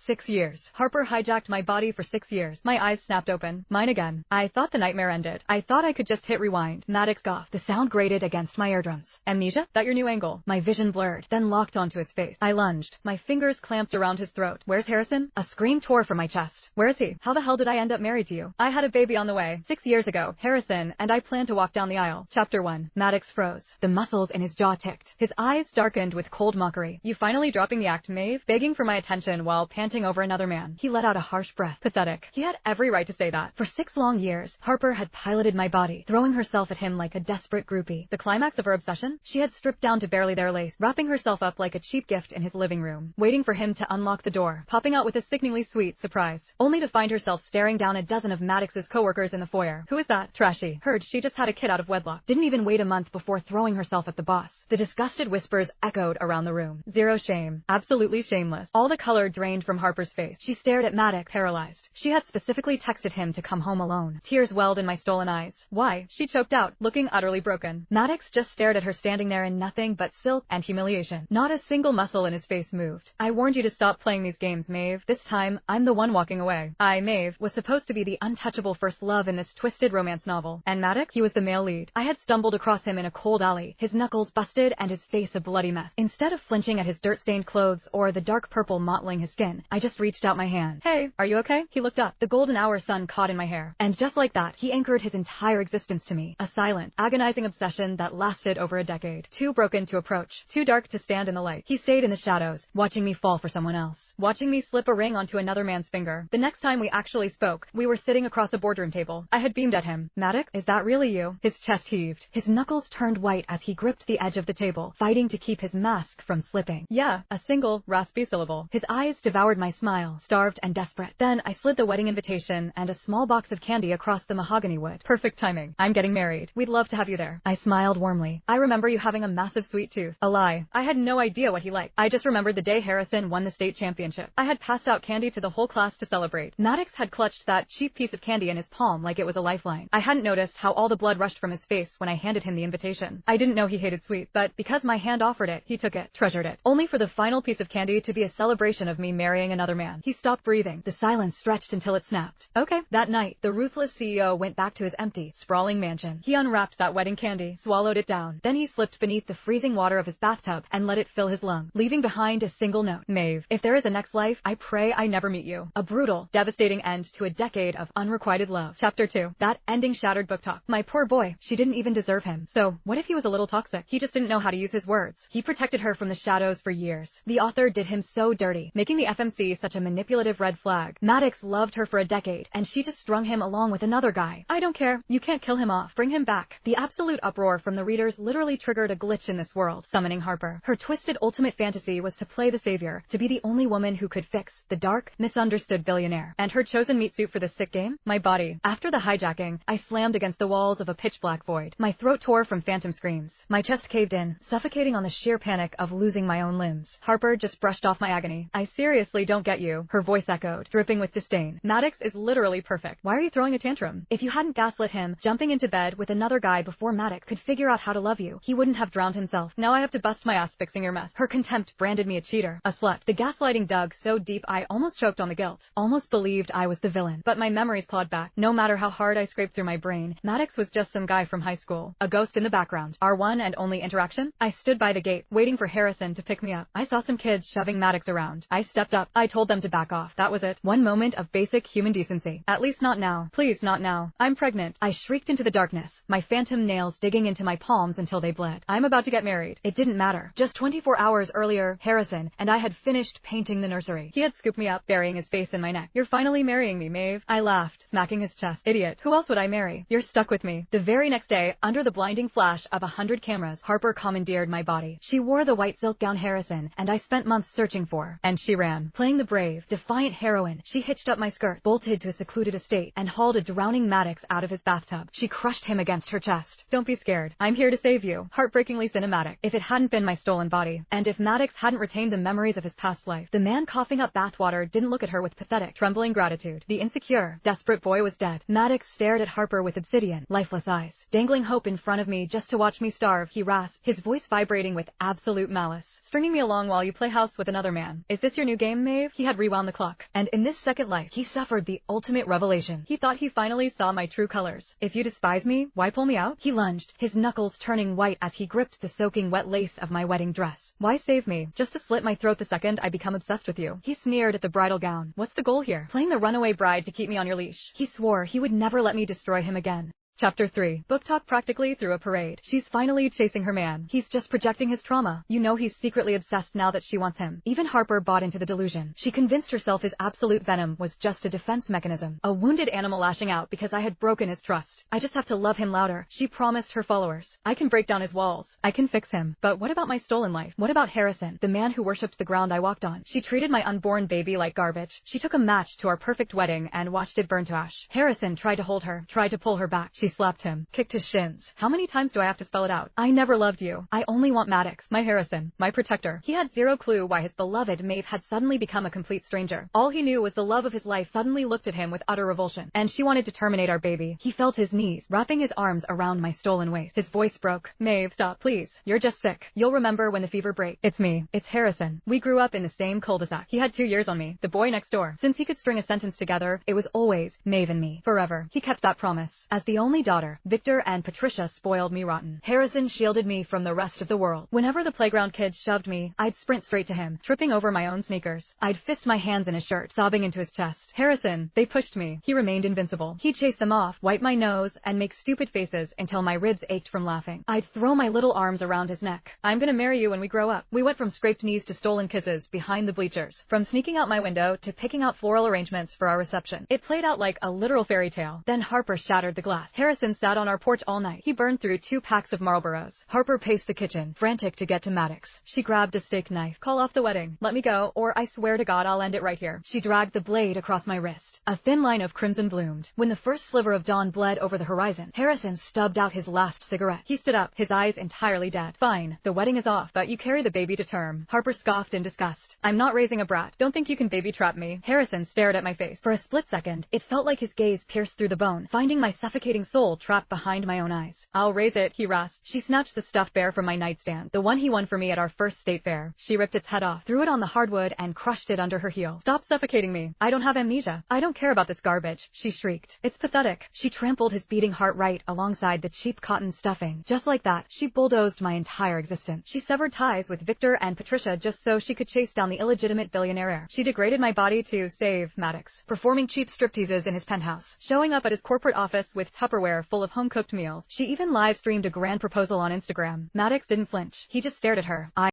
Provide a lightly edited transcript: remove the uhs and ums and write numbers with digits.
6 years. Harper hijacked my body for 6 years. My eyes snapped open. Mine again. I thought the nightmare ended. I thought I could just hit rewind. Maddox scoffed. The sound grated against my eardrums. Amnesia? That your new angle? My vision blurred, then locked onto his face. I lunged. My fingers clamped around his throat. Where's Harrison? A scream tore from my chest. Where is he? How the hell did I end up married to you? I had a baby on the way. 6 years ago. Harrison and I planned to walk down the aisle. Chapter 1. Maddox froze. The muscles in his jaw ticked. His eyes darkened with cold mockery. You finally dropping the act, Maeve? Begging for my attention while panting over another man. He let out a harsh breath. Pathetic. He had every right to say that. For 6 long years, Harper had piloted my body, throwing herself at him like a desperate groupie. The climax of her obsession? She had stripped down to barely their lace, wrapping herself up like a cheap gift in his living room, waiting for him to unlock the door, popping out with a sickeningly sweet surprise, only to find herself staring down a dozen of Maddox's coworkers in the foyer. Who is that? Trashy. Heard she just had a kid out of wedlock. Didn't even wait a month before throwing herself at the boss. The disgusted whispers echoed around the room. Zero shame. Absolutely shameless. All the color drained from Harper's face. She stared at Maddox, paralyzed. She had specifically texted him to come home alone. Tears welled in my stolen eyes. Why? She choked out, looking utterly broken. Maddox just stared at her standing there in nothing but silk and humiliation. Not a single muscle in his face moved. I warned you to stop playing these games, Maeve. This time, I'm the one walking away. I, Maeve, was supposed to be the untouchable first love in this twisted romance novel. And Maddox? He was the male lead. I had stumbled across him in a cold alley, his knuckles busted and his face a bloody mess. Instead of flinching at his dirt-stained clothes or the dark purple mottling his skin, I just reached out my hand. Hey, are you okay? He looked up. The golden hour sun caught in my hair. And just like that, he anchored his entire existence to me. A silent, agonizing obsession that lasted over a decade. Too broken to approach, too dark to stand in the light. He stayed in the shadows, watching me fall for someone else, watching me slip a ring onto another man's finger. The next time we actually spoke, we were sitting across a boardroom table. I had beamed at him. Maddox, is that really you? His chest heaved. His knuckles turned white as he gripped the edge of the table, fighting to keep his mask from slipping. Yeah, a single, raspy syllable. His eyes devoured my smile, starved and desperate. Then I slid the wedding invitation and a small box of candy across the mahogany wood. Perfect timing. I'm getting married. We'd love to have you there. I smiled warmly. I remember you having a massive sweet tooth. A lie. I had no idea what he liked. I just remembered the day Harrison won the state championship. I had passed out candy to the whole class to celebrate. Maddox had clutched that cheap piece of candy in his palm like it was a lifeline. I hadn't noticed how all the blood rushed from his face when I handed him the invitation. I didn't know he hated sweet, but because my hand offered it, he took it, treasured it, only for the final piece of candy to be a celebration of me marrying another man. He stopped breathing. The silence stretched until it snapped. Okay. That night, the ruthless CEO went back to his empty, sprawling mansion. He unwrapped that wedding candy, swallowed it down. Then he slipped beneath the freezing water of his bathtub and let it fill his lung, leaving behind a single note. Maeve, if there is a next life, I pray I never meet you. A brutal, devastating end to a decade of unrequited love. Chapter 2. That ending shattered book talk. My poor boy, she didn't even deserve him. So, what if he was a little toxic? He just didn't know how to use his words. He protected her from the shadows for years. The author did him so dirty, making the FMC such a manipulative red flag. Maddox loved her for a decade, and she just strung him along with another guy. I don't care. You can't kill him off. Bring him back. The absolute uproar from the readers literally triggered a glitch in this world, summoning Harper. Her twisted ultimate fantasy was to play the savior, to be the only woman who could fix the dark, misunderstood billionaire. And her chosen meat suit for this sick game? My body. After the hijacking, I slammed against the walls of a pitch-black void. My throat tore from phantom screams. My chest caved in, suffocating on the sheer panic of losing my own limbs. Harper just brushed off my agony. I seriously don't get you. Her voice echoed, dripping with disdain. Maddox is literally perfect. Why are you throwing a tantrum? If you hadn't gaslit him, jumping into bed with another guy before Maddox could figure out how to love you, he wouldn't have drowned himself. Now I have to bust my ass fixing your mess. Her contempt branded me a cheater, a slut. The gaslighting dug so deep I almost choked on the guilt. Almost believed I was the villain. But my memories clawed back. No matter how hard I scraped through my brain, Maddox was just some guy from high school. A ghost in the background. Our one and only interaction? I stood by the gate, waiting for Harrison to pick me up. I saw some kids shoving Maddox around. I stepped up. I told them to back off. That was it. One moment of basic human decency. At least not now. Please, not now. I'm pregnant. I shrieked into the darkness, my phantom nails digging into my palms until they bled. I'm about to get married. It didn't matter. Just 24 hours earlier, Harrison and I had finished painting the nursery. He had scooped me up, burying his face in my neck. You're finally marrying me, Maeve. I laughed, smacking his chest. Idiot. Who else would I marry? You're stuck with me. The very next day, under the blinding flash of 100 cameras, Harper commandeered my body. She wore the white silk gown Harrison and I spent months searching for. And she ran. Playing the brave, defiant heroine, she hitched up my skirt, bolted to a secluded estate, and hauled a drowning Maddox out of his bathtub. She crushed him against her chest. Don't be scared. I'm here to save you. Heartbreakingly cinematic. If it hadn't been my stolen body, and if Maddox hadn't retained the memories of his past life, the man coughing up bathwater didn't look at her with pathetic, trembling gratitude. The insecure, desperate boy was dead. Maddox stared at Harper with obsidian, lifeless eyes. Dangling hope in front of me just to watch me starve, he rasped, his voice vibrating with absolute malice. Stringing me along while you play house with another man. Is this your new game, Maeve? Maeve? He had rewound the clock. And in this second life, he suffered the ultimate revelation. He thought he finally saw my true colors. If you despise me, why pull me out? He lunged, his knuckles turning white as he gripped the soaking wet lace of my wedding dress. Why save me? Just to slit my throat the second I become obsessed with you. He sneered at the bridal gown. What's the goal here? Playing the runaway bride to keep me on your leash. He swore he would never let me destroy him again. Chapter 3. Book talk practically through a parade. She's finally chasing her man. He's just projecting his trauma. You know he's secretly obsessed now that she wants him. Even Harper bought into the delusion. She convinced herself his absolute venom was just a defense mechanism. A wounded animal lashing out because I had broken his trust. I just have to love him louder. She promised her followers. I can break down his walls. I can fix him. But what about my stolen life? What about Harrison, the man who worshipped the ground I walked on? She treated my unborn baby like garbage. She took a match to our perfect wedding and watched it burn to ash. Harrison tried to hold her, tried to pull her back. She slapped him, kicked his shins. How many times do I have to spell it out? I never loved you. I only want Maddox, my Harrison, my protector. He had zero clue why his beloved Maeve had suddenly become a complete stranger. All he knew was the love of his life suddenly looked at him with utter revulsion, and she wanted to terminate our baby. He felt his knees, wrapping his arms around my stolen waist. His voice broke. Maeve, stop, please. You're just sick. You'll remember when the fever breaks. It's me. It's Harrison. We grew up in the same cul-de-sac. He had 2 years on me, the boy next door. Since he could string a sentence together, it was always Maeve and me. Forever. He kept that promise. As the only daughter, Victor and Patricia spoiled me rotten. Harrison shielded me from the rest of the world. Whenever the playground kids shoved me, I'd sprint straight to him, tripping over my own sneakers. I'd fist my hands in his shirt, sobbing into his chest. Harrison, they pushed me. He remained invincible. He'd chase them off, wipe my nose, and make stupid faces until my ribs ached from laughing. I'd throw my little arms around his neck. I'm gonna marry you when we grow up. We went from scraped knees to stolen kisses behind the bleachers, from sneaking out my window to picking out floral arrangements for our reception. It played out like a literal fairy tale. Then Harper shattered the glass. Harrison sat on our porch all night. He burned through 2 packs of Marlboros. Harper paced the kitchen, frantic to get to Maddox. She grabbed a steak knife. Call off the wedding. Let me go, or I swear to God I'll end it right here. She dragged the blade across my wrist. A thin line of crimson bloomed. When the first sliver of dawn bled over the horizon, Harrison stubbed out his last cigarette. He stood up, his eyes entirely dead. Fine, the wedding is off, but you carry the baby to term. Harper scoffed in disgust. I'm not raising a brat. Don't think you can baby trap me. Harrison stared at my face. For a split second, it felt like his gaze pierced through the bone, finding my suffocating soul trapped behind my own eyes. I'll raise it, he rasped. She snatched the stuffed bear from my nightstand, the one he won for me at our first state fair. She ripped its head off, threw it on the hardwood, and crushed it under her heel. Stop suffocating me. I don't have amnesia. I don't care about this garbage, she shrieked. It's pathetic. She trampled his beating heart right alongside the cheap cotton stuffing. Just like that, she bulldozed my entire existence. She severed ties with Victor and Patricia just so she could chase down the illegitimate billionaire heir. She degraded my body to save Maddox, performing cheap stripteases in his penthouse, showing up at his corporate office with Tupperware full of home-cooked meals. She even live-streamed a grand proposal on Instagram. Maddox didn't flinch. He just stared at her.